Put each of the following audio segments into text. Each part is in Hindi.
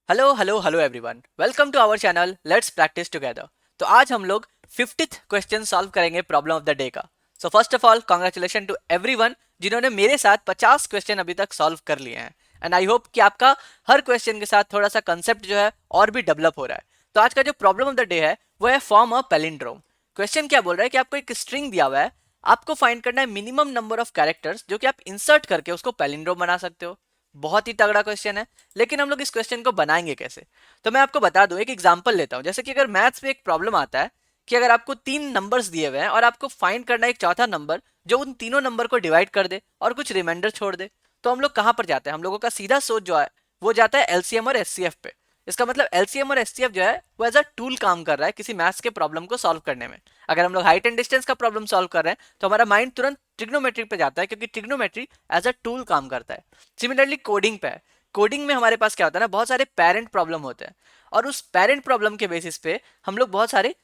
Hello hello hello everyone, welcome to our channel let's practice together. तो आज हम लोग 50th क्वेश्चन सॉल्व करेंगे प्रॉब्लम ऑफ द डे का। So first of all congratulation to everyone जिन्होंने मेरे साथ 50 क्वेश्चन अभी तक सॉल्व कर लिए हैं। एंड आई होप कि आपका हर क्वेश्चन के साथ थोड़ा सा कंसेप्ट जो है और भी डेवलप हो रहा है। तो आज का जो प्रॉब्लम ऑफ द डे है वो है फॉर्म अ पैलिंड्रोम। क्वेश्चन क्या बोल रहा है कि आपको एक स्ट्रिंग दिया हुआ है, आपको फाइंड करना है मिनिमम नंबर ऑफ कैरेक्टर्स जो कि आप इंसर्ट करके उसको पैलिंड्रोम बना सकते हो। बहुत ही तगड़ा क्वेश्चन है, लेकिन हम लोग इस क्वेश्चन को बनाएंगे कैसे? तो मैं आपको बता दूं, एक एग्जांपल लेता हूं। जैसे कि अगर मैथ्स में एक प्रॉब्लम आता है कि अगर आपको तीन नंबर्स दिए हुए हैं और आपको फाइंड करना है एक चौथा नंबर जो उन तीनों नंबर को डिवाइड कर दे और कुछ रिमाइंडर छोड़ दे, तो हम लोग कहां पर जाते हैं? हम लोगों का सीधा सोच जो है वो जाता है एलसीएम और एचसीएफ पे। इसका मतलब एलसीएम और एचसीएफ जो है वो एज अ टूल काम कर रहा है किसी मैथ्स के प्रॉब्लम को सॉल्व करने में। अगर हम लोग हाइट एंड डिस्टेंस का प्रॉब्लम सॉल्व कर रहे हैं तो हमारा माइंड तुरंत ट्रिग्नोमेट्री पे जाता है, क्योंकि ट्रिग्नोमेट्री एज अ टूल काम करता है। सिमिलरली कोडिंग पे है। कोडिंग में हमारे पास क्या होता है ना, बहुत सारे पेरेंट प्रॉब्लम होते हैं और उस पेरेंट प्रॉब्लम के बेसिस पे हम लोग बहुत सारे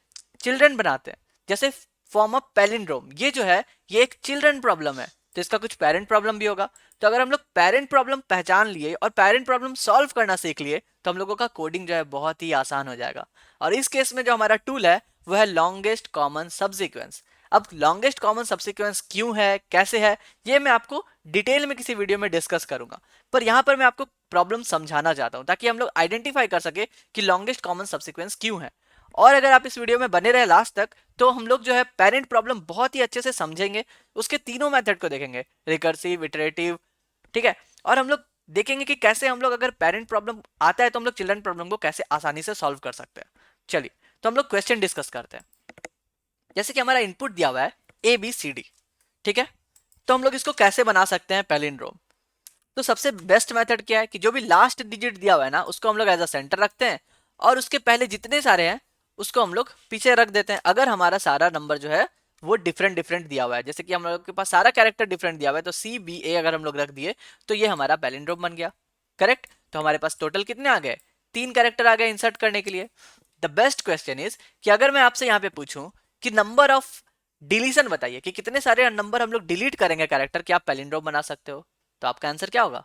चिल्ड्रन बनाते हैं। जैसे फॉर्म ऑफ पैलिंड्रोम, ये जो है ये एक चिल्ड्रन प्रॉब्लम है, तो इसका कुछ पेरेंट प्रॉब्लम भी होगा। तो अगर हम लोग पेरेंट प्रॉब्लम पहचान लिए और पेरेंट प्रॉब्लम सॉल्व करना सीख लिए तो हम लोगों का कोडिंग जो है बहुत ही आसान हो जाएगा। और इस केस में जो हमारा टूल है वो है लॉन्गेस्ट कॉमन सबसीक्वेंस। अब लॉन्गेस्ट कॉमन सबसीक्वेंस क्यों है, कैसे है, ये मैं आपको डिटेल में किसी वीडियो में डिस्कस करूंगा। पर यहां पर मैं आपको प्रॉब्लम समझाना चाहता हूं ताकि हम लोग आइडेंटिफाई कर सके कि लॉन्गेस्ट कॉमन सबसीक्वेंस क्यों है। और अगर आप इस वीडियो में बने रहे लास्ट तक तो हम लोग जो है पेरेंट प्रॉब्लम बहुत ही अच्छे से समझेंगे, उसके तीनों मेथड को देखेंगे, रिकर्सिव, इटरेटिव, ठीक है। और हम लोग देखेंगे कि कैसे हम लोग अगर पेरेंट प्रॉब्लम आता है तो हम लोग चिल्ड्रन प्रॉब्लम को कैसे आसानी से सॉल्व कर सकते हैं। चलिए, तो हम लोग क्वेश्चन डिस्कस करते हैं। जैसे कि हमारा इनपुट दिया हुआ है ए बी सी डी, ठीक है। तो हम लोग इसको कैसे बना सकते हैं पैलिंड्रोम? तो सबसे बेस्ट मेथड क्या है कि जो भी लास्ट डिजिट दिया हुआ है ना उसको हम लोग एज अ सेंटर रखते हैं और उसके पहले जितने सारे हैं उसको हम लोग पीछे रख देते हैं। अगर हमारा सारा नंबर जो है वो डिफरेंट डिफरेंट दिया हुआ है, जैसे कि हम लोग के पास सारा कैरेक्टर डिफरेंट दिया हुआ है, तो सी बी ए अगर हम लोग रख दिए तो ये हमारा पैलिंड्रोम बन गया। करेक्ट। तो हमारे पास टोटल कितने आ गए? तीन कैरेक्टर आ गए इंसर्ट करने के लिए। द बेस्ट क्वेश्चन इज कि अगर मैं आपसे यहाँ पे पूछूं कि नंबर ऑफ डिलीशन बताइए कि कितने सारे नंबर हम लोग डिलीट करेंगे कैरेक्टर कि आप पैलिंड्रोम बना सकते हो, तो आपका आंसर क्या होगा?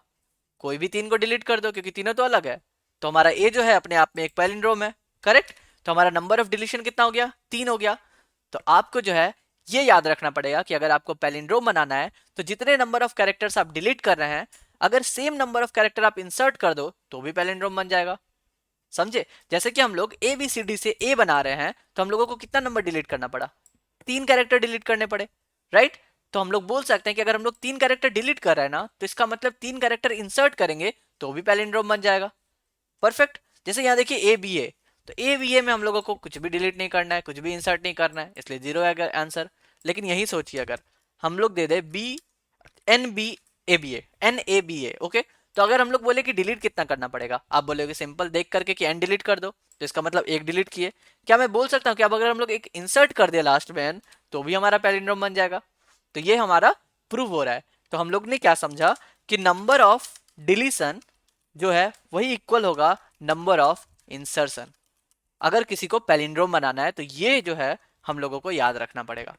कोई भी तीन को डिलीट कर दो क्योंकि तीनों तो अलग है। तो हमारा ए जो है अपने आप में एक पैलिंड्रोम है। करेक्ट। तो हमारा नंबर ऑफ डिलीशन कितना हो गया? तीन हो गया। तो आपको जो है ये याद रखना पड़ेगा कि अगर आपको पैलिंड्रोम बनाना है तो जितने नंबर ऑफ कैरेक्टर्स आप डिलीट कर रहे हैं, अगर सेम नंबर ऑफ कैरेक्टर आप इंसर्ट कर दो तो भी पैलिंड्रोम बन जाएगा। समझे? जैसे कि हम लोग ए बी सी डी से ए बना रहे हैं तो हम लोगों को कितना नंबर डिलीट करना पड़ा? तीन कैरेक्टर डिलीट करने पड़े, राइट। तो हम लोग बोल सकते हैं कि अगर हम लोग तीन कैरेक्टर डिलीट कर रहे हैं ना तो इसका मतलब तीन कैरेक्टर इंसर्ट करेंगे तो भी पैलिंड्रोम बन जाएगा। परफेक्ट। जैसे यहाँ देखिए ए बी ए, तो ए बी ए में हम लोगों को कुछ भी डिलीट नहीं करना है, कुछ भी इंसर्ट नहीं करना है, इसलिए जीरो है आंसर। लेकिन यही सोचिए अगर हम लोग दे दे B N B A B N A B A, okay. तो अगर हम लोग बोले कि डिलीट कितना करना पड़ेगा, आप बोलोगे सिंपल देख करके कि एन डिलीट कर दो, तो इसका मतलब एक डिलीट किए। क्या मैं बोल सकता हूँ कि अब अगर हम लोग एक इंसर्ट कर दे लास्ट में एन तो भी हमारा पैलिंड्रोम बन जाएगा? तो ये हमारा प्रूव हो रहा है। तो हम लोग ने क्या समझा कि नंबर ऑफ डिलीशन जो है वही इक्वल होगा नंबर ऑफ इंसर्शन। अगर किसी को पैलिंड्रोम बनाना है तो ये जो है हम लोगों को याद रखना पड़ेगा,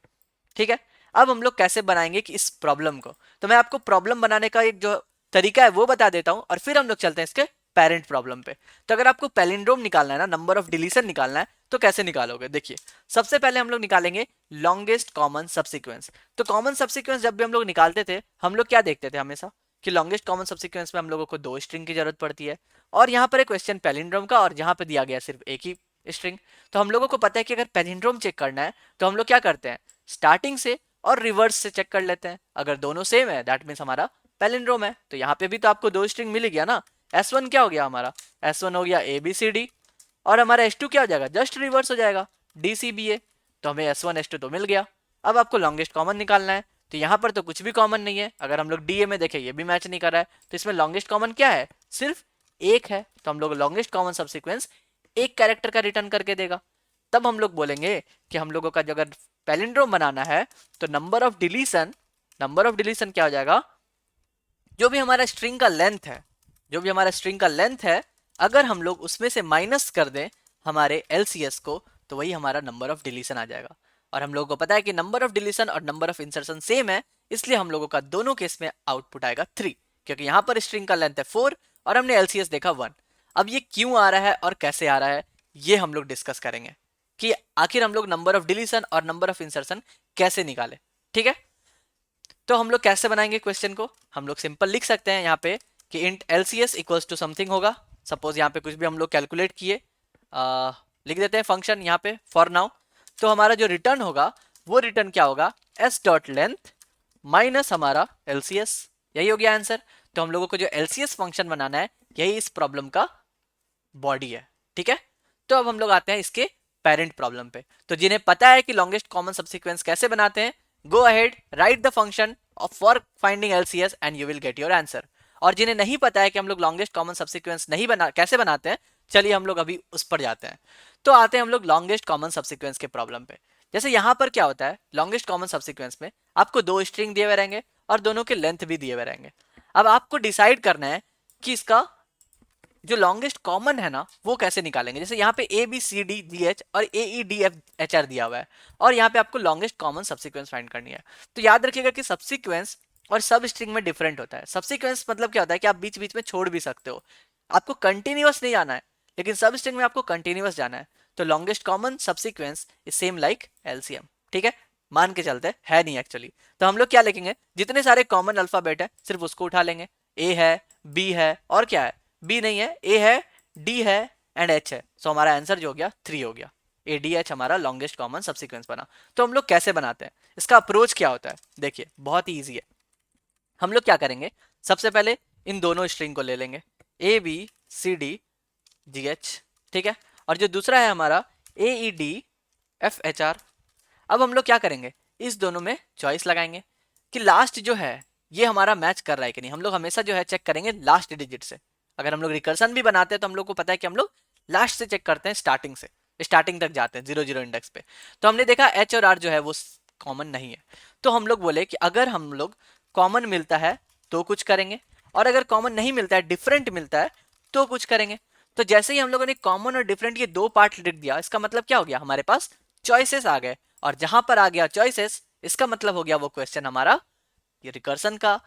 ठीक है। अब हम लोग कैसे बनाएंगे कि इस प्रॉब्लम को, तो मैं आपको प्रॉब्लम बनाने का एक जो तरीका है वो बता देता हूं और फिर हम लोग चलते हैं इसके पेरेंट प्रॉब्लम पे। तो अगर आपको पैलिंड्रोम निकालना है ना, नंबर ऑफ डिलीशन निकालना है, तो कैसे निकालोगे? देखिए, सबसे पहले हम लोग निकालेंगे लॉन्गेस्ट कॉमन सबसीक्वेंस। तो कॉमन सबसीक्वेंस जब भी हम लोग निकालते थे हम लोग क्या देखते थे हमेशा कि लॉन्गेस्ट कॉमन सबसीक्वेंस में हम लोगों को दो स्ट्रिंग की जरूरत पड़ती है। और यहाँ पर एक क्वेश्चन पैलिंड्रोम का और यहाँ पे दिया गया सिर्फ एक ही स्ट्रिंग। तो हम लोगों को पता है कि अगर पैलिंड्रोम चेक करना है तो हम लोग क्या करते हैं, स्टार्टिंग से और रिवर्स से चेक कर लेते हैं। अगर दोनों सेम है दैट मीन्स हमारा पैलिंड्रोम है। तो यहाँ पे भी तो आपको दो स्ट्रिंग मिल गया ना। S1 क्या हो गया हमारा? S1 हो गया ABCD और हमारा S2 क्या हो जाएगा? जस्ट रिवर्स हो जाएगा DCBA। तो हमें S1 S2 तो मिल गया। अब आपको लॉन्गेस्ट कॉमन निकालना है, तो यहाँ पर तो कुछ भी कॉमन नहीं है। अगर हम लोग DA में देखें ये भी मैच नहीं कर रहा है, तो इसमें लॉन्गेस्ट कॉमन क्या है? सिर्फ एक है। तो हम लोग लॉन्गेस्ट कॉमन सबसीक्वेंस एक कैरेक्टर का रिटर्न करके देगा। तब हम लोग बोलेंगे कि हम लोगों का जो अगर पैलिंड्रोम बनाना है तो नंबर ऑफ डिलीशन क्या हो जाएगा? जो भी हमारा स्ट्रिंग का लेंथ है, जो भी हमारा स्ट्रिंग का लेंथ है, अगर हम लोग उसमें से माइनस कर दें हमारे LCS को तो वही हमारा नंबर ऑफ डिलीशन आ जाएगा। और हम लोगों को पता है कि नंबर ऑफ डिलीशन और नंबर ऑफ इंसर्शन सेम है, इसलिए हम लोगों का दोनों केस में आउटपुट आएगा 3, क्योंकि यहाँ पर स्ट्रिंग का लेंथ है 4 और हमने LCS देखा 1। अब ये क्यों आ रहा है और कैसे आ रहा है ये हम लोग डिस्कस करेंगे कि आखिर हम लोग नंबर ऑफ डिलीशन और नंबर ऑफ इंसर्शन कैसे निकाले। ठीक है, तो हम लोग कैसे बनाएंगे क्वेश्चन को, हम लोग सिंपल लिख सकते हैं यहाँ पे कि int LCS equals to something होगा। सपोज यहाँ पे कुछ भी हम लोग कैलकुलेट किए, लिख देते हैं फंक्शन यहाँ पे फॉर नाउ। तो हमारा जो रिटर्न होगा वो रिटर्न क्या होगा, s डॉट लेंथ माइनस हमारा LCS, यही हो गया आंसर। तो हम लोगों को जो LCS फंक्शन बनाना है यही इस प्रॉब्लम का बॉडी है। ठीक है, तो अब हम लोग आते हैं इसके पेरेंट प्रॉब्लम पे। तो जिन्हें पता है कि लॉन्गेस्ट कॉमन सबसीक्वेंस कैसे बनाते हैं, go ahead right the function of for finding LCS and you will get your answer. और जिन्हें नहीं पता है कि हम लोग लॉन्गेस्ट कॉमन सबसीक्वेंस नहीं बना कैसे बनाते हैं, चलिए हम लोग अभी उस पर जाते हैं। तो आते हैं हम लोग लॉन्गेस्ट कॉमन सबसीक्वेंस के प्रॉब्लम पे। जैसे यहाँ पर क्या होता है, लॉन्गेस्ट कॉमन सबसीक्वेंस में आपको दो स्ट्रिंग दिए हुए रहेंगे और दोनों के लेंथ भी दिए हुए रहेंगे। अब आपको डिसाइड करना है कि इसका जो लॉन्गेस्ट कॉमन है ना वो कैसे निकालेंगे। जैसे यहाँ पे ABCDGH और AEDFHR दिया हुआ है और यहाँ पे आपको लॉन्गेस्ट कॉमन सबसीक्वेंस फाइंड करनी है। तो याद रखिएगा कि सबसीक्वेंस और सब स्ट्रिंग में डिफरेंट होता है। सबसीक्वेंस मतलब क्या होता है कि आप बीच बीच में छोड़ भी सकते हो, आपको कंटिन्यूअस नहीं जाना है, लेकिन सब स्ट्रिंग में आपको कंटिन्यूअस जाना है। तो longest common subsequence is same like LCM। ठीक है, मान के चलते है नहीं एक्चुअली। तो हम लोग क्या लिखेंगे, जितने सारे कॉमन अल्फाबेट है सिर्फ उसको उठा लेंगे। A है, B है और क्या है, B नहीं है, A है, D है एंड H है। सो हमारा आंसर जो हो गया 3 हो गया। ADH हमारा लॉन्गेस्ट कॉमन सबसीक्वेंस बना। तो हम लोग कैसे बनाते हैं, इसका अप्रोच क्या होता है, देखिए बहुत ही ईजी है। हम लोग क्या करेंगे, सबसे पहले इन दोनों स्ट्रिंग को ले लेंगे ABCDGH। ठीक है, और जो दूसरा है हमारा AEDFHR। अब हम लोग क्या करेंगे, इस दोनों में चॉइस लगाएंगे कि लास्ट जो है ये हमारा मैच कर रहा है कि नहीं। हम लोग हमेशा जो है चेक करेंगे लास्ट डिजिट से। अगर हम लोग रिकर्सन भी बनाते हैं तो हम लोग को पता है कि हम लोग लास्ट से चेक करते हैं, स्टार्टिंग से स्टार्टिंग तक जाते हैं 0 0 इंडेक्स पे। तो हमने देखा H और R जो है वो कॉमन नहीं है। तो हम लोग बोले कि अगर हम लोग कॉमन मिलता है तो कुछ करेंगे, और अगर कॉमन नहीं मिलता है, डिफरेंट मिलता है तो कुछ करेंगे। तो जैसे ही हम लोगों ने कॉमन और डिफरेंट ये दो पार्ट लिख दिया, इसका मतलब क्या हो गया, हमारे पास चॉइसेस आ गए। और जहां पर आ गया चॉइसेस, इसका मतलब हो गया वो क्वेश्चन हमारा ये रिकर्सन का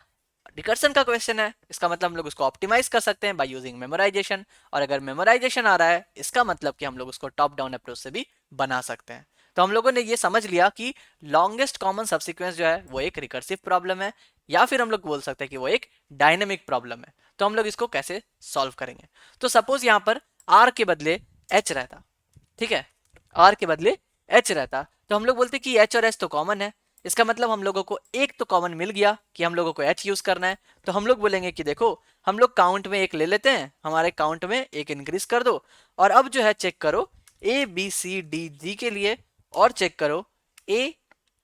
क्वेश्चन है। इसका मतलब हम लोग उसको ऑप्टिमाइज कर सकते हैं बाय यूजिंग मेमोराइजेशन। और अगर मेमोराइजेशन आ रहा है इसका मतलब कि हम लोग उसको टॉप डाउन अप्रोच से भी बना सकते हैं। तो हम लोगों ने ये समझ लिया कि लॉन्गेस्ट कॉमन सबसीक्वेंस जो है वो एक रिकर्सिव प्रॉब्लम है, या फिर हम लोग बोल सकते हैं कि वो एक डायनेमिक प्रॉब्लम है। तो हम लोग इसको कैसे सॉल्व करेंगे, तो सपोज यहाँ पर R के बदले H रहता, ठीक है, R के बदले H रहता, तो हम लोग बोलते कि H और H तो कॉमन है। इसका मतलब हम लोगों को एक तो कॉमन मिल गया कि हम लोगों को H यूज करना है। तो हम लोग बोलेंगे कि देखो हम लोग काउंट में एक ले लेते हैं, हमारे काउंट में एक इंक्रीज कर दो, और अब जो है चेक करो ABCDG के लिए, और चेक करो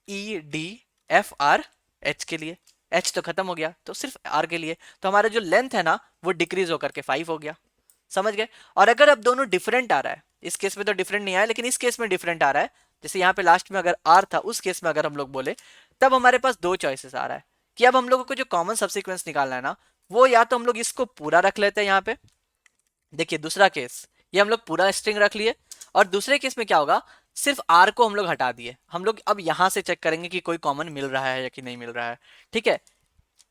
AEDFRH के लिए। H तो खत्म हो गया तो सिर्फ R के लिए। तो हमारा जो लेंथ है ना वो डिक्रीज होकर के 5 हो गया। समझ गए। और अगर अब दोनों डिफरेंट आ रहा है, इस केस में तो डिफरेंट नहीं आया लेकिन इस केस में डिफरेंट आ रहा है, जैसे यहाँ पे लास्ट में अगर R था उस केस में अगर हम लोग बोले, तब हमारे पास दो चॉइसेस आ रहा है कि अब हम लोगों को जो कॉमन सबसीक्वेंस निकालना है ना, वो या तो हम लोग इसको पूरा रख लेते हैं यहाँ पे, देखिए दूसरा केस ये हम लोग पूरा स्ट्रिंग रख लिए, और दूसरे केस में क्या होगा, सिर्फ R को हम लोग हटा दिए। हम लोग अब यहाँ से चेक करेंगे कि कोई कॉमन मिल रहा है या कि नहीं मिल रहा है। ठीक है,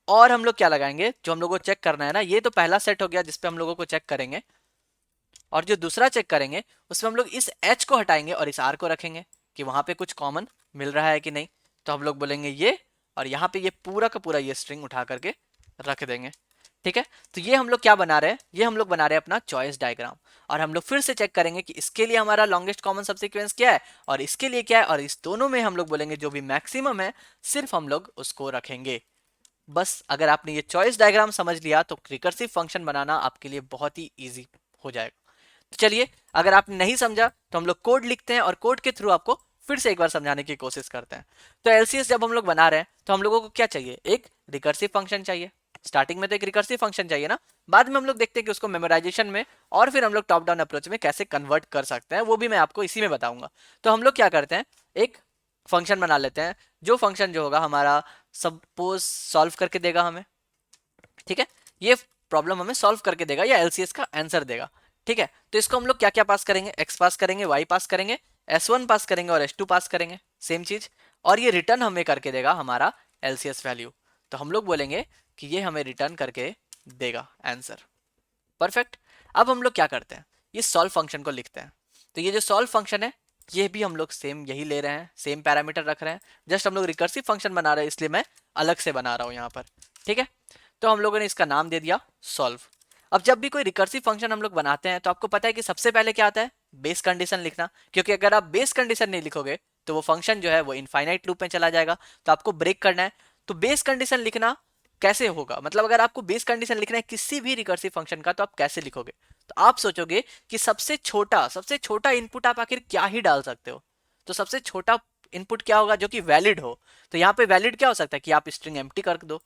और हम लोग क्या लगाएंगे, जो हम लोग को चेक करना है ना, ये तो पहला सेट हो गया जिसपे हम लोगों को चेक करेंगे, और जो दूसरा चेक करेंगे उसमें हम लोग इस H को हटाएंगे और इस R को रखेंगे कि वहां पे कुछ कॉमन मिल रहा है कि नहीं। तो हम लोग बोलेंगे ये, और यहाँ पे ये पूरा का पूरा ये स्ट्रिंग उठा करके रख देंगे। ठीक है, तो ये हम लोग क्या बना रहे हैं, ये हम लोग बना रहे हैं अपना चॉइस डायग्राम। और हम लोग फिर से चेक करेंगे कि इसके लिए हमारा लॉन्गेस्ट कॉमन सबसीक्वेंस क्या है और इसके लिए क्या है, और इस दोनों में हम लोग बोलेंगे जो भी मैक्सिमम है सिर्फ हम लोग उसको रखेंगे। बस अगर आपने ये चॉइस डायग्राम समझ लिया तो रिकर्सिव फंक्शन बनाना आपके लिए बहुत ही ईजी हो जाएगा। तो चलिए, अगर आपने नहीं समझा तो हम लोग कोड लिखते हैं और कोड के थ्रू आपको फिर से एक बार समझाने की कोशिश करते हैं। तो LCS जब हम लोग बना रहे हैं तो हम लोगों को क्या चाहिए, एक रिकर्सिव फंक्शन चाहिए। स्टार्टिंग में तो एक रिकर्सिव फंक्शन चाहिए ना, बाद में हम लोग देखते हैं कि उसको मेमोराइजेशन में और फिर हम लोग टॉप डाउन अप्रोच में कैसे कन्वर्ट कर सकते हैं, वो भी मैं आपको इसी में बताऊंगा। तो हम लोग क्या करते हैं, एक फंक्शन बना लेते हैं, जो फंक्शन जो होगा हमारा सपोज सॉल्व करके देगा हमें। ठीक है, ये प्रॉब्लम हमें सॉल्व करके देगा या LCS का आंसर देगा। ठीक है, तो इसको हम लोग क्या क्या पास करेंगे, x पास करेंगे, y पास करेंगे, S1 पास करेंगे और S2 पास करेंगे, सेम चीज। और ये रिटर्न हमें करके देगा हमारा LCS वैल्यू। तो हम लोग बोलेंगे कि ये हमें रिटर्न करके देगा आंसर। परफेक्ट। अब हम लोग क्या करते हैं, ये सॉल्व फंक्शन को लिखते हैं। तो ये जो सॉल्व फंक्शन है ये भी हम लोग सेम यही ले रहे हैं, सेम पैरामीटर रख रहे हैं, जस्ट हम लोग रिकर्सिव फंक्शन बना रहे हैं इसलिए मैं अलग से बना रहा हूँ यहाँ पर, ठीक है। तो हम लोगों ने इसका नाम दे दिया सॉल्व। अब जब भी कोई रिकर्सिव फंक्शन हम लोग बनाते हैं तो आपको पता है कि सबसे पहले क्या आता है, बेस कंडीशन लिखना, क्योंकि अगर आप बेस कंडीशन नहीं लिखोगे तो वो फंक्शन जो है वो इनफाइनाइट लूप में चला जाएगा, तो आपको ब्रेक करना है। तो बेस कंडीशन लिखना कैसे होगा, मतलब अगर आपको बेस कंडीशन लिखना है किसी भी रिकर्सिव फंक्शन का तो आप कैसे लिखोगे, तो आप सोचोगे कि सबसे छोटा इनपुट आप आखिर क्या ही डाल सकते हो। तो सबसे छोटा इनपुट क्या होगा जो कि वैलिड हो, तो यहाँ पे वैलिड क्या हो सकता है कि आप स्ट्रिंग एम्प्टी कर दो।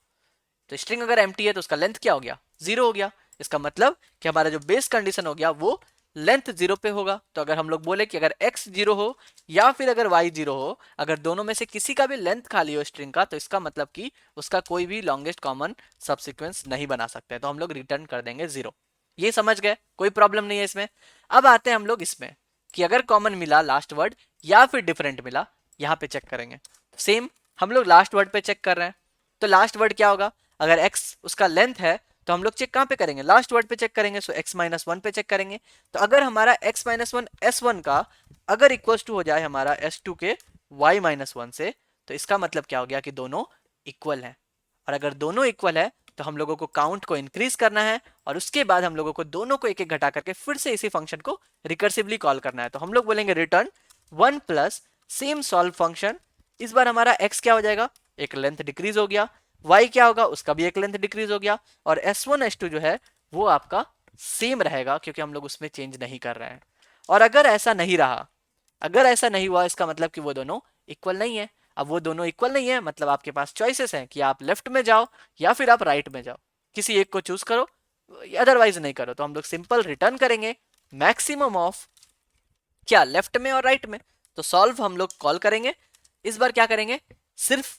तो स्ट्रिंग अगर एम्प्टी है तो उसका लेंथ क्या हो गया, 0 हो गया। इसका मतलब कि हमारा जो बेस कंडीशन हो गया वो लेंथ 0 पे होगा। तो अगर हम लोग बोले कि अगर x 0 हो या फिर अगर y 0 हो, अगर दोनों में से किसी का भी लेंथ खाली हो स्ट्रिंग का, तो इसका मतलब कि उसका कोई भी लॉन्गेस्ट कॉमन सबसिक्वेंस नहीं बना सकते, तो हम लोग रिटर्न कर देंगे 0। ये समझ गए, कोई प्रॉब्लम नहीं है इसमें। अब आते हैं हम लोग इसमें कि अगर कॉमन मिला लास्ट वर्ड या फिर डिफरेंट मिला, यहाँ पे चेक करेंगे। सेम हम लोग लास्ट वर्ड पे चेक कर रहे हैं, तो लास्ट वर्ड क्या होगा, अगर x उसका लेंथ है तो हम लोग चेक कहाँ पे करेंगे, लास्ट वर्ड पे चेक करेंगे। सो x माइनस वन पे चेक करेंगे। तो अगर हमारा x minus one S one का अगर इक्वल टू हो जाए हमारा s2 के y माइनस वन से, तो इसका मतलब क्या हो गया कि दोनों इक्वल हैं। और अगर दोनों इक्वल है तो हम लोगों को काउंट को इंक्रीज करना है और उसके बाद हम लोगों को दोनों को एक एक घटा करके फिर से इसी फंक्शन को रिकर्सिवली कॉल करना है। तो हम लोग बोलेंगे return 1 plus same solve function. इस बार हमारा x क्या हो जाएगा, एक लेंथ डिक्रीज हो गया, y क्या होगा उसका भी एक लेंथ डिक्रीज हो गया, और s1 s2 जो है वो आपका सेम रहेगा क्योंकि हम लोग उसमें चेंज नहीं कर रहे हैं। और अगर ऐसा नहीं रहा, अगर ऐसा नहीं हुआ, इसका मतलब कि वो दोनों इक्वल नहीं है। अब वो दोनों इक्वल नहीं है मतलब आपके पास चॉइसेस हैं कि आप लेफ्ट में जाओ या फिर आप राइट में जाओ, किसी एक को चूज करो, अदरवाइज नहीं करो। तो हम लोग सिंपल रिटर्न करेंगे मैक्सिमम ऑफ क्या, लेफ्ट में और राइट में। तो सॉल्व हम लोग कॉल करेंगे। इस बार क्या करेंगे, सिर्फ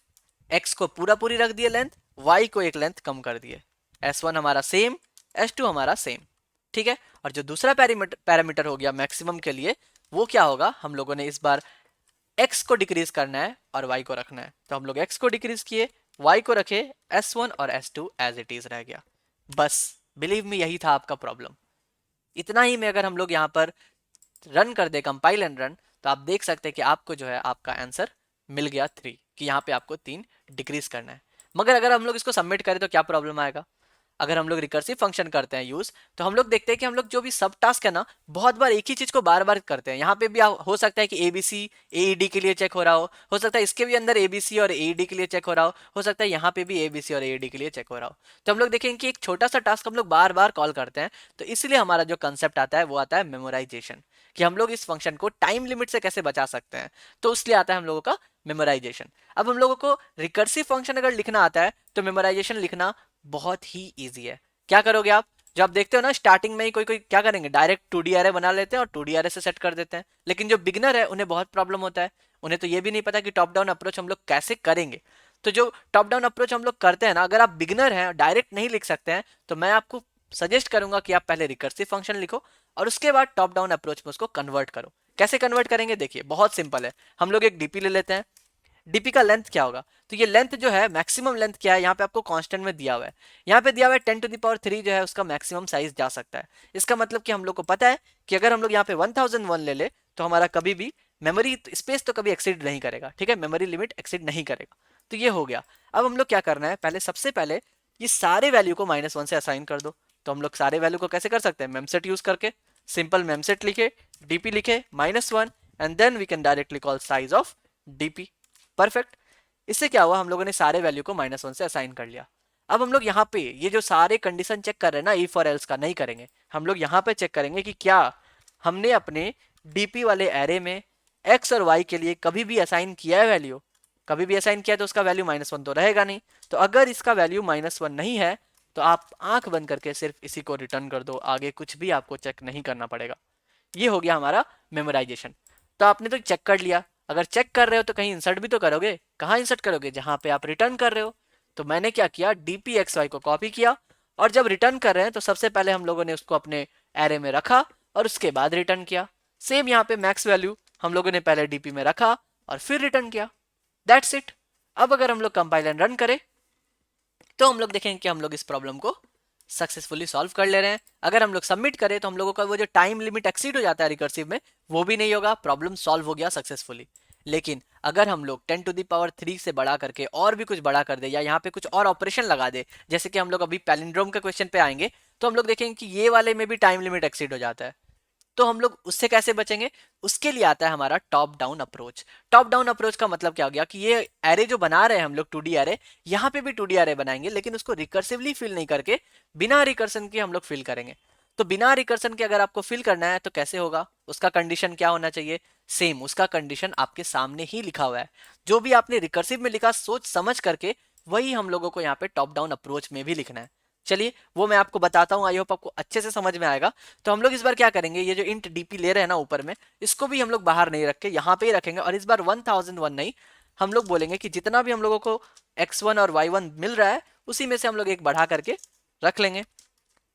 x को पूरा पूरी रख दिए लेंथ, y को एक लेंथ कम कर दिए, s1 हमारा सेम, s2 हमारा सेम, ठीक है। और जो दूसरा पैरामीटर हो गया मैक्सिमम के लिए, वो क्या होगा, हम लोगों ने इस बार x को डिक्रीज करना है और y को रखना है। तो हम लोग x को डिक्रीज किए, y को रखे, s1 और s2 एज इट इज रह गया। बस बिलीव मी यही था आपका प्रॉब्लम। इतना ही में अगर हम लोग यहाँ पर रन कर दे कंपाइल एंड रन, तो आप देख सकते हैं कि आपको जो है आपका आंसर मिल गया 3, कि यहाँ पे आपको 3 डिक्रीज करना है। मगर अगर हम लोग इसको सबमिट करें तो क्या प्रॉब्लम आएगा, अगर हम लोग रिकर्सिव फंक्शन करते हैं यूज, तो हम लोग देखते हैं कि हम लोग जो भी सब टास्क है ना, बहुत बार एक ही चीज को बार बार करते हैं। यहाँ पे भी हो सकता है कि एबीसी एईडी के लिए चेक हो रहा हो सकता है इसके भी अंदर एबीसी और एईडी के लिए चेक हो रहा हो सकता है यहाँ पे भी एबीसी और एईडी के लिए चेक हो रहा हो। तो हम लोग देखेंगे कि एक छोटा सा टास्क हम लोग बार बार कॉल करते हैं, तो इसलिए हमारा जो कंसेप्ट आता है वो आता है मेमोराइजेशन, कि हम लोग इस फंक्शन को टाइम लिमिट से कैसे बचा सकते हैं, तो इसलिए आता है हम लोगों का मेमोराइजेशन। अब हम लोगों को रिकर्सिव फंक्शन अगर लिखना आता है तो मेमोराइजेशन लिखना बहुत ही ईजी है। क्या करोगे आप, जब आप देखते हो ना स्टार्टिंग में ही कोई कोई क्या करेंगे, डायरेक्ट 2D अरे बना लेते हैं और 2D अरे से सेट कर देते हैं। लेकिन जो बिगनर है उन्हें बहुत प्रॉब्लम होता है, उन्हें तो ये भी नहीं पता कि टॉप डाउन अप्रोच हम लोग कैसे करेंगे। तो जो टॉप डाउन अप्रोच हम लोग करते हैं ना, अगर आप बिगनर हैं डायरेक्ट नहीं लिख सकते हैं, तो मैं आपको सजेस्ट करूंगा कि आप पहले रिकर्सिव फंक्शन लिखो और उसके बाद टॉप डाउन अप्रोच में उसको कन्वर्ट करो। कैसे कन्वर्ट करेंगे देखिए, बहुत सिंपल है। हम लोग एक डीपी ले लेते हैं, डीपी का लेंथ क्या होगा, तो ये लेंथ जो है मैक्सिमम लेंथ क्या है, यहाँ पे आपको कांस्टेंट में दिया हुआ है, यहाँ पे दिया हुआ है 10⁻³ जो है उसका मैक्सिमम साइज जा सकता है। इसका मतलब कि हम लोग को पता है कि अगर हम लोग यहाँ पे 1001 ले ले तो हमारा कभी भी मेमोरी स्पेस तो कभी एक्सीड नहीं करेगा, ठीक है, मेमोरी लिमिट एक्सीड नहीं करेगा। तो ये हो गया। अब हम लोग क्या करना है, पहले सबसे पहले ये सारे वैल्यू को -1 से असाइन कर दो। तो हम लोग सारे वैल्यू को कैसे कर सकते हैं, मेमसेट यूज करके, सिंपल मेमसेट लिखे, डीपी लिखे -1 and then we can directly call size of DP. Perfect. इससे क्या हुआ, हम लोगों ने सारे वैल्यू को -1 से असाइन कर लिया। अब हम लोग यहाँ पे ये जो सारे कंडीशन चेक कर रहे हैं ना, इफ और एल्स का नहीं करेंगे, हम लोग यहाँ पे चेक करेंगे कि क्या हमने अपने डीपी वाले एरे में एक्स और वाई के लिए कभी भी असाइन किया है वैल्यू। कभी भी असाइन किया तो उसका वैल्यू -1 तो रहेगा नहीं। तो अगर इसका वैल्यू -1 नहीं है तो आप आंख बंद करके सिर्फ इसी को रिटर्न कर दो, आगे कुछ भी आपको चेक नहीं करना पड़ेगा। ये हो गया हमारा मेमोराइजेशन। तो आपने तो चेक कर लिया, अगर चेक कर रहे हो तो कहीं इंसर्ट भी तो करोगे, कहाँ इंसर्ट करोगे, जहां पे आप रिटर्न कर रहे हो। तो मैंने क्या किया, dpxy को कॉपी किया और जब रिटर्न कर रहे हैं तो सबसे पहले हम लोगों ने उसको अपने एरे में रखा और उसके बाद रिटर्न किया। सेम यहाँ पे मैक्स वैल्यू हम लोगों ने पहले डीपी में रखा और फिर रिटर्न किया। That's it. अब अगर हम लोग कंपाइल एंड रन करें तो हम लोग देखेंगे कि हम लोग इस प्रॉब्लम को सक्सेसफुली सॉल्व कर ले रहे हैं। अगर हम लोग सबमिट करें तो हम लोगों का वो जो टाइम लिमिट एक्सीड हो जाता है रिकर्सिव में, वो भी नहीं होगा, प्रॉब्लम सॉल्व हो गया सक्सेसफुली। लेकिन अगर हम लोग 10⁻³ से बड़ा करके और भी कुछ बड़ा कर दे, या यहाँ पे कुछ और ऑपरेशन लगा दे, जैसे कि हम लोग अभी पैलिंड्रोम के क्वेश्चन पे आएंगे, तो हम लोग देखेंगे कि ये वाले में भी टाइम लिमिट एक्सीड हो जाता है। तो हम लोग उससे कैसे बचेंगे? उसके लिए आता है हमारा top down approach. Top down approach का मतलब क्या हो गया कि ये एरे जो बना रहे हैं हम लोग 2D एरे, यहाँ पे भी 2D एरे बनाएंगे, लेकिन उसको रिकर्सिवली फिल नहीं करके बिना रिकर्सन के हम लोग फिल करेंगे। तो बिना रिकर्सन के अगर आपको फिल करना है तो कैसे होगा? उसका कंडीशन क्या होना चाहिए? सेम, उसका कंडीशन आपके सामने ही लिखा हुआ है। जो भी आपने रिकर्सिव में लिखा सोच समझ करके, वही हम लोगों को यहाँ पे टॉप डाउन अप्रोच में भी लिखना है। चलिए वो मैं आपको बताता हूँ, आई होप आपको अच्छे से समझ में आएगा। तो हम लोग इस बार क्या करेंगे, ये जो इंट डीपी ले रहे हैं ना ऊपर में, इसको भी हम लोग बाहर नहीं रख के यहाँ पे ही रखेंगे। और इस बार 1001 नहीं, हम लोग बोलेंगे कि जितना भी हम लोगों को x1 और y1 मिल रहा है, उसी में से हम लोग एक बढ़ा करके रख लेंगे,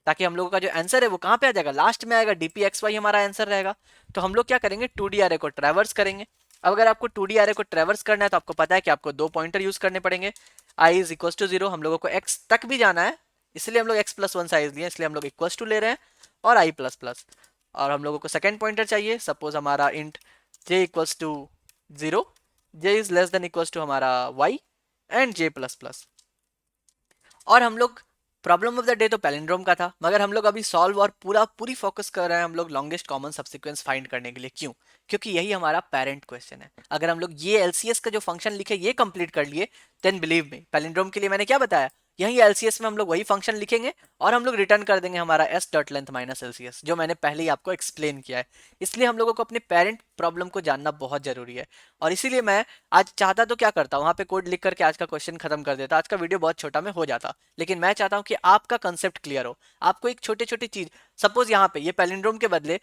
ताकि हम लोगों का जो आंसर है वो कहाँ पे आ जाएगा, लास्ट में आएगा। डीपी एक्स वाई हमारा आंसर रहेगा। तो हम लोग क्या करेंगे, 2D एरे को ट्रेवर्स करेंगे। अब अगर आपको 2D एरे को ट्रेवर्स करना है तो आपको पता है कि आपको 2 पॉइंटर यूज करने पड़ेंगे। i इज इक्वल टू 0, हम लोगों को x तक भी जाना है, इसलिए हम लोग x+1 साइज लिए, इसलिए हम लोग इक्वल टू ले रहे हैं, और i++। और हम लोगों को सेकेंड पॉइंटर चाहिए, सपोज हमारा int j equals to 0, j is less than equals to हमारा y एंड j++। और हम लोग प्रॉब्लम ऑफ द डे तो पैलिंड्रोम का था, मगर हम लोग अभी सॉल्व और पूरी फोकस कर रहे हैं हम लोग लॉन्गेस्ट कॉमन सबसीक्वेंस फाइंड करने के लिए। क्यों? क्योंकि यही हमारा पेरेंट क्वेश्चन है। अगर हम लोग ये एलसीएस का जो फंक्शन लिखे ये कंप्लीट कर लिए, देन बिलीव मी, पैलिंड्रोम के लिए मैंने क्या बताया, यही एलसीएस में हम लोग वही फंक्शन लिखेंगे और हम लोग रिटर्न कर देंगे हमारा s dot length minus LCS, जो मैंने पहले ही आपको एक्सप्लेन किया है। इसलिए हम लोगों को अपने पेरेंट प्रॉब्लम को जानना बहुत जरूरी है। और इसीलिए मैं आज चाहता तो क्या करता, वहां पे कोड लिख करके आज का क्वेश्चन खत्म कर देता, आज का वीडियो बहुत छोटा में हो जाता। लेकिन मैं चाहता हूँ कि आपका कंसेप्ट क्लियर हो, आपको एक छोटी छोटी चीज, सपोज यहाँ पे ये पैलिंड्रोम के बदले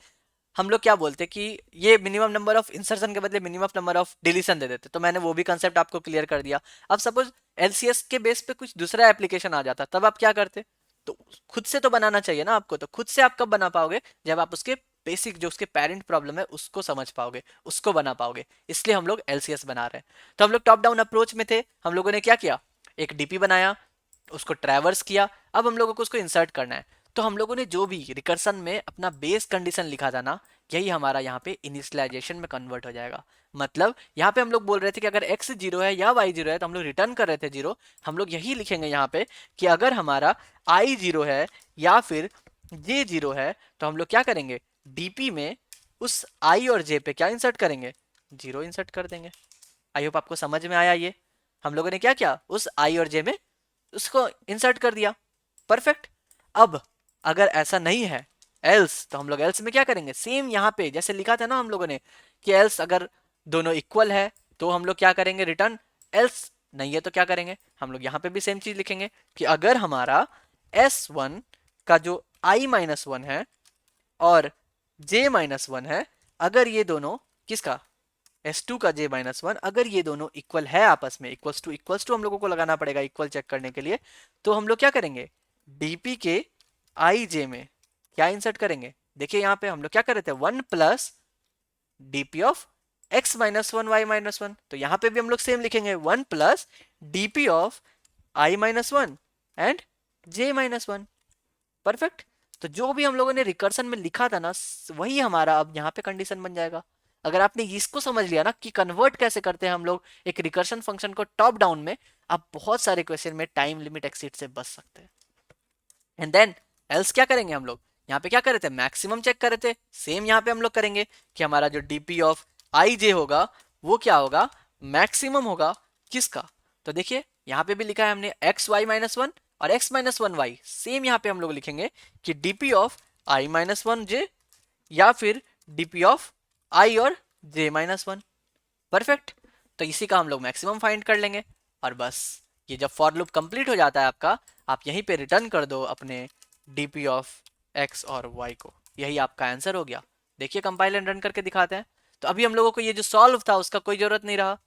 हम लोग क्या बोलते कि ये मिनिमम नंबर ऑफ इंसर्शन के बदले मिनिमम नंबर ऑफ डिलीशन दे देते, तो मैंने वो भी कंसेप्ट आपको क्लियर कर दिया। अब सपोज एलसीएस के बेस पे कुछ दूसरा एप्लीकेशन आ जाता, तब आप क्या करते? तो खुद से तो बनाना चाहिए ना आपको। तो खुद से आप कब बना पाओगे? जब आप उसके बेसिक जो उसके पेरेंट प्रॉब्लम है उसको समझ पाओगे, उसको बना पाओगे। इसलिए हम लोग एलसीएस बना रहे हैं। तो हम लोग टॉप डाउन अप्रोच में थे, हम लोगों ने क्या किया, एक डीपी बनाया, उसको ट्रैवर्स किया, अब हम लोगों को उसको इंसर्ट करना है। तो हम लोगों ने जो भी रिकर्सन में अपना बेस कंडीशन लिखा था ना, यही हमारा यहाँ पे इनिशियलाइजेशन में कन्वर्ट हो जाएगा। मतलब यहाँ पे हम लोग बोल रहे थे कि अगर x 0 है या y 0 है, तो हम लोग रिटर्न कर रहे थे 0। हम लोग यही लिखेंगे यहाँ पे कि अगर हमारा i 0 है या फिर j 0 है, तो हम लोग क्या करेंगे, dp में उस i और j पे क्या इंसर्ट करेंगे, 0 इंसर्ट कर देंगे। आई होप आपको समझ में आया। ये हम लोगों ने क्या किया, उस i और j में उसको इंसर्ट कर दिया। परफेक्ट। अब अगर ऐसा नहीं है एल्स, तो हम लोग एल्स में क्या करेंगे, सेम यहाँ पे जैसे लिखा था ना हम लोगों ने कि एल्स अगर दोनों इक्वल है तो हम लोग क्या करेंगे, रिटर्न। एल्स नहीं है तो क्या करेंगे, हम लोग यहाँ पे भी सेम चीज लिखेंगे कि अगर हमारा S1 का जो i-1 है और j-1 है, अगर ये दोनों किसका, S2 का j-1, अगर ये दोनों इक्वल है आपस में, इक्वल्स टू हम लोगों को लगाना पड़ेगा इक्वल चेक करने के लिए, तो हम लोग क्या करेंगे, dp के ij में क्या इंसर्ट करेंगे। देखिए यहाँ पे हम लोग क्या कर रहे थे, 1 plus dp of x-1 y-1, तो यहाँ पे भी हम लोग सेम लिखेंगे 1 plus dp of i-1 and j-1। Perfect. तो जो भी हम लोगों ने रिकर्सन में लिखा था ना, वही हमारा अब यहाँ पे कंडीशन बन जाएगा। अगर आपने इसको समझ लिया ना कि कन्वर्ट कैसे करते हैं हम लोग एक रिकर्शन फंक्शन को टॉप डाउन में, आप बहुत सारे क्वेश्चन में टाइम लिमिट एक्सीड से बच सकते हैं। एंड देन एल्स क्या करेंगे, हम लोग यहाँ पे क्या कर रहे थे, मैक्सिमम चेक कर रहे थे। सेम यहाँ पे हम लोग करेंगे कि हमारा जो डीपी ऑफ आई जे होगा वो क्या होगा, मैक्सिमम होगा किसका। तो देखिए यहाँ पे भी लिखा है हमने x y-1 और x-1y, सेम यहाँ पे हम लोग लिखेंगे कि dp ऑफ i-1j या फिर dp ऑफ i और j-1। परफेक्ट। तो इसी का हम लोग मैक्सिमम फाइंड कर लेंगे। और बस ये जब फॉर लूप कंप्लीट हो जाता है आपका, आप यहीं पे रिटर्न कर दो अपने dp ऑफ x और y को, यही आपका आंसर हो गया। देखिए कंपाइल एंड रन करके दिखाते हैं। तो अभी हम लोगों को ये जो सॉल्व था उसका कोई जरूरत नहीं रहा,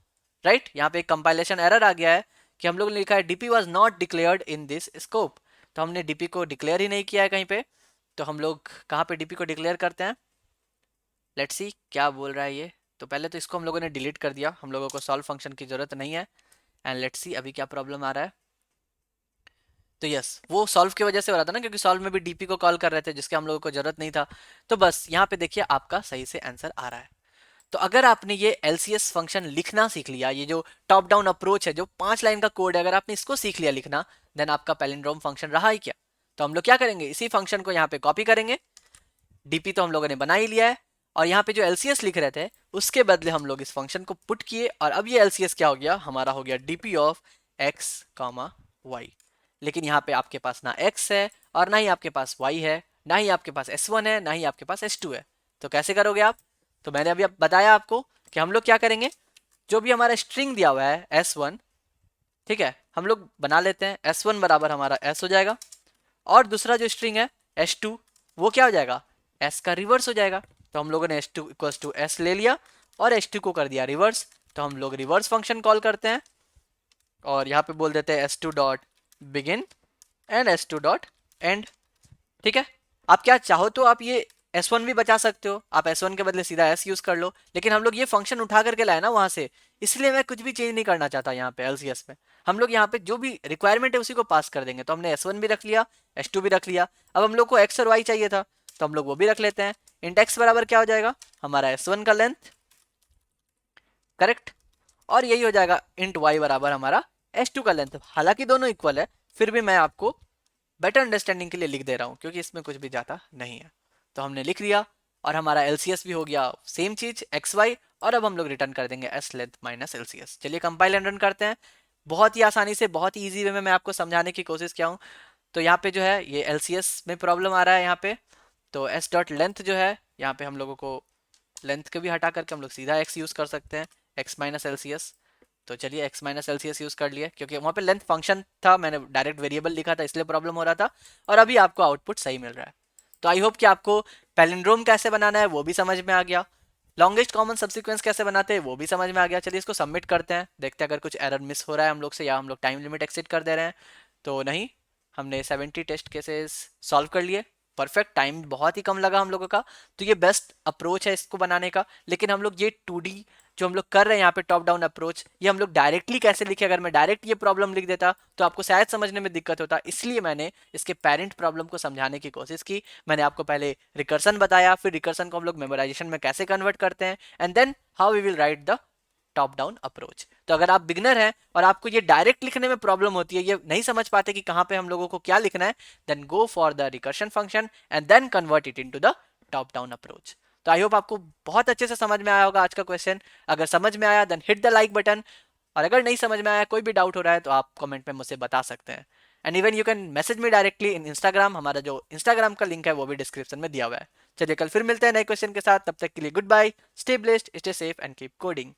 राइट। यहाँ पे एक कंपाइलेशन एरर आ गया है कि हम लोग ने लिखा है dp was not declared in this scope, तो हमने dp को डिक्लेयर ही नहीं किया है कहीं पे। तो हम लोग कहाँ पे dp को डिक्लेयर करते हैं, लेट्स सी क्या बोल रहा है ये। तो पहले तो इसको हम लोगों ने डिलीट कर दिया, हम लोगों को सॉल्व फंक्शन की जरूरत नहीं है। एंड लेट्स सी अभी क्या प्रॉब्लम आ रहा है। तो यस, वो सॉल्व की वजह से हो रहा था ना, क्योंकि सॉल्व में भी डीपी को कॉल कर रहे थे जिसके हम लोगों को जरूरत नहीं था। तो बस यहाँ पे देखिए आपका सही से आंसर आ रहा है। तो अगर आपने ये LCS फंक्शन लिखना सीख लिया, ये जो टॉप डाउन अप्रोच है, जो 5 लाइन का कोड है, अगर आपने इसको सीख लिया लिखना, देन आपका पैलिंड्रोम फंक्शन रहा ही क्या। तो हम लोग क्या करेंगे, इसी फंक्शन को यहाँ पे कॉपी करेंगे, डीपी तो हम लोगों ने बना ही लिया है, और यहाँ पे जो LCS लिख रहे थे उसके बदले हम लोग इस फंक्शन को पुट किए, और अब ये LCS क्या हो गया, हमारा हो गया DP of x comma Y. लेकिन यहाँ पे आपके पास ना x है और ना ही आपके पास y है, ना ही आपके पास S1 है, ना ही आपके पास S2 है। तो कैसे करोगे आप? तो मैंने अभी बताया आपको कि हम लोग क्या करेंगे, जो भी हमारा स्ट्रिंग दिया हुआ है S1, ठीक है, हम लोग बना लेते हैं S1 बराबर हमारा S हो जाएगा, और दूसरा जो स्ट्रिंग है S2, वो क्या हो जाएगा, S का रिवर्स हो जाएगा। तो हम लोगों ने S2 इक्वल्स टू S ले लिया और S2 को कर दिया रिवर्स, तो हम लोग रिवर्स फंक्शन कॉल करते हैं, और यहाँ पे बोल देते हैं S2 dot begin and S2 dot and. ठीक है, आप क्या चाहो तो आप ये S1 भी बचा सकते हो, आप S1 के बदले सीधा S यूज कर लो, लेकिन हम लोग ये फंक्शन उठा करके लाए ना वहां से, इसलिए मैं कुछ भी चेंज नहीं करना चाहता यहाँ पे LCS में। हम लोग यहाँ पे जो भी रिक्वायरमेंट है उसी को पास कर देंगे। तो हमने S1 भी रख लिया, S2 भी रख लिया, अब हम लोग को X और Y चाहिए था, तो हम लोग वो भी रख लेते हैं। इंट X बराबर क्या हो जाएगा, हमारा S1 का लेंथ, करेक्ट, और यही हो जाएगा इंट Y बराबर हमारा S2 का लेंथ। हालांकि दोनों इक्वल है, फिर भी मैं आपको बेटर अंडरस्टैंडिंग के लिए लिख दे रहा हूँ, क्योंकि इसमें कुछ भी ज़्यादा नहीं है। तो हमने लिख लिया, और हमारा LCS भी हो गया सेम चीज XY, और अब हम लोग रिटर्न कर देंगे S लेंथ माइनस LCS। चलिए कंपाइल एंड रन करते हैं। बहुत ही आसानी से, बहुत ही ईजी वे में मैं आपको समझाने की कोशिश किया हूँ। तो यहाँ पे जो है ये LCS में प्रॉब्लम आ रहा है यहाँ पे। तो S डॉट लेंथ जो है, यहाँ पे हम लोगों को लेंथ को भी हटा करके हम लोग सीधा X यूज़ कर सकते हैं, X माइनस LCS। तो चलिए X माइनस LCS यूज़ कर लिए, क्योंकि वहाँ पे लेंथ फंक्शन था, मैंने डायरेक्ट वेरिएबल लिखा था इसलिए प्रॉब्लम हो रहा था, और अभी आपको आउटपुट सही मिल रहा है। तो आई होप कि आपको पैलिंड्रोम कैसे बनाना है वो भी समझ में आ गया, लॉन्गेस्ट कॉमन सब्सिक्वेंस कैसे बनाते हैं वो भी समझ में आ गया। चलिए इसको सबमिट करते हैं, देखते हैं अगर कुछ एरर मिस हो रहा है हम लोग से, या हम लोग टाइम लिमिट एक्सीड कर दे रहे हैं। तो नहीं, हमने 70 टेस्ट केसेस सॉल्व कर लिए, परफेक्ट, टाइम बहुत ही कम लगा हम लोगों का। तो ये बेस्ट अप्रोच है इसको बनाने का। लेकिन हम लोग ये 2D जो हम लोग कर रहे हैं यहाँ पे टॉप डाउन अप्रोच, ये हम लोग डायरेक्टली कैसे लिखे, अगर मैं डायरेक्ट ये प्रॉब्लम लिख देता तो आपको शायद समझने में दिक्कत होता, इसलिए मैंने इसके पेरेंट प्रॉब्लम को समझाने की कोशिश की। मैंने आपको पहले रिकर्सन बताया, फिर रिकर्सन को हम लोग मेमोराइजेशन में कैसे कन्वर्ट करते हैं, and then how we will write the top down approach. तो अगर आप बिगनर हैं और आपको ये डायरेक्ट लिखने में प्रॉब्लम होती है, ये नहीं समझ पाते कि कहाँ पे हम लोगों को क्या लिखना है, then go for the recursion function and then convert it into the top down approach. तो आई होप आपको बहुत अच्छे से समझ में आया होगा आज का क्वेश्चन। अगर समझ में आया then hit the like button, और अगर नहीं समझ में आया, कोई भी डाउट हो रहा है, तो आप कमेंट में मुझसे बता सकते हैं। And even you can message me directly in Instagram, हमारा जो इंस्टाग्राम का लिंक है वो भी डिस्क्रिप्शन में दिया हुआ है। चलिए कल फिर मिलते हैं नए क्वेश्चन के साथ, तब तक के लिए good bye, stay blessed, stay safe and keep coding.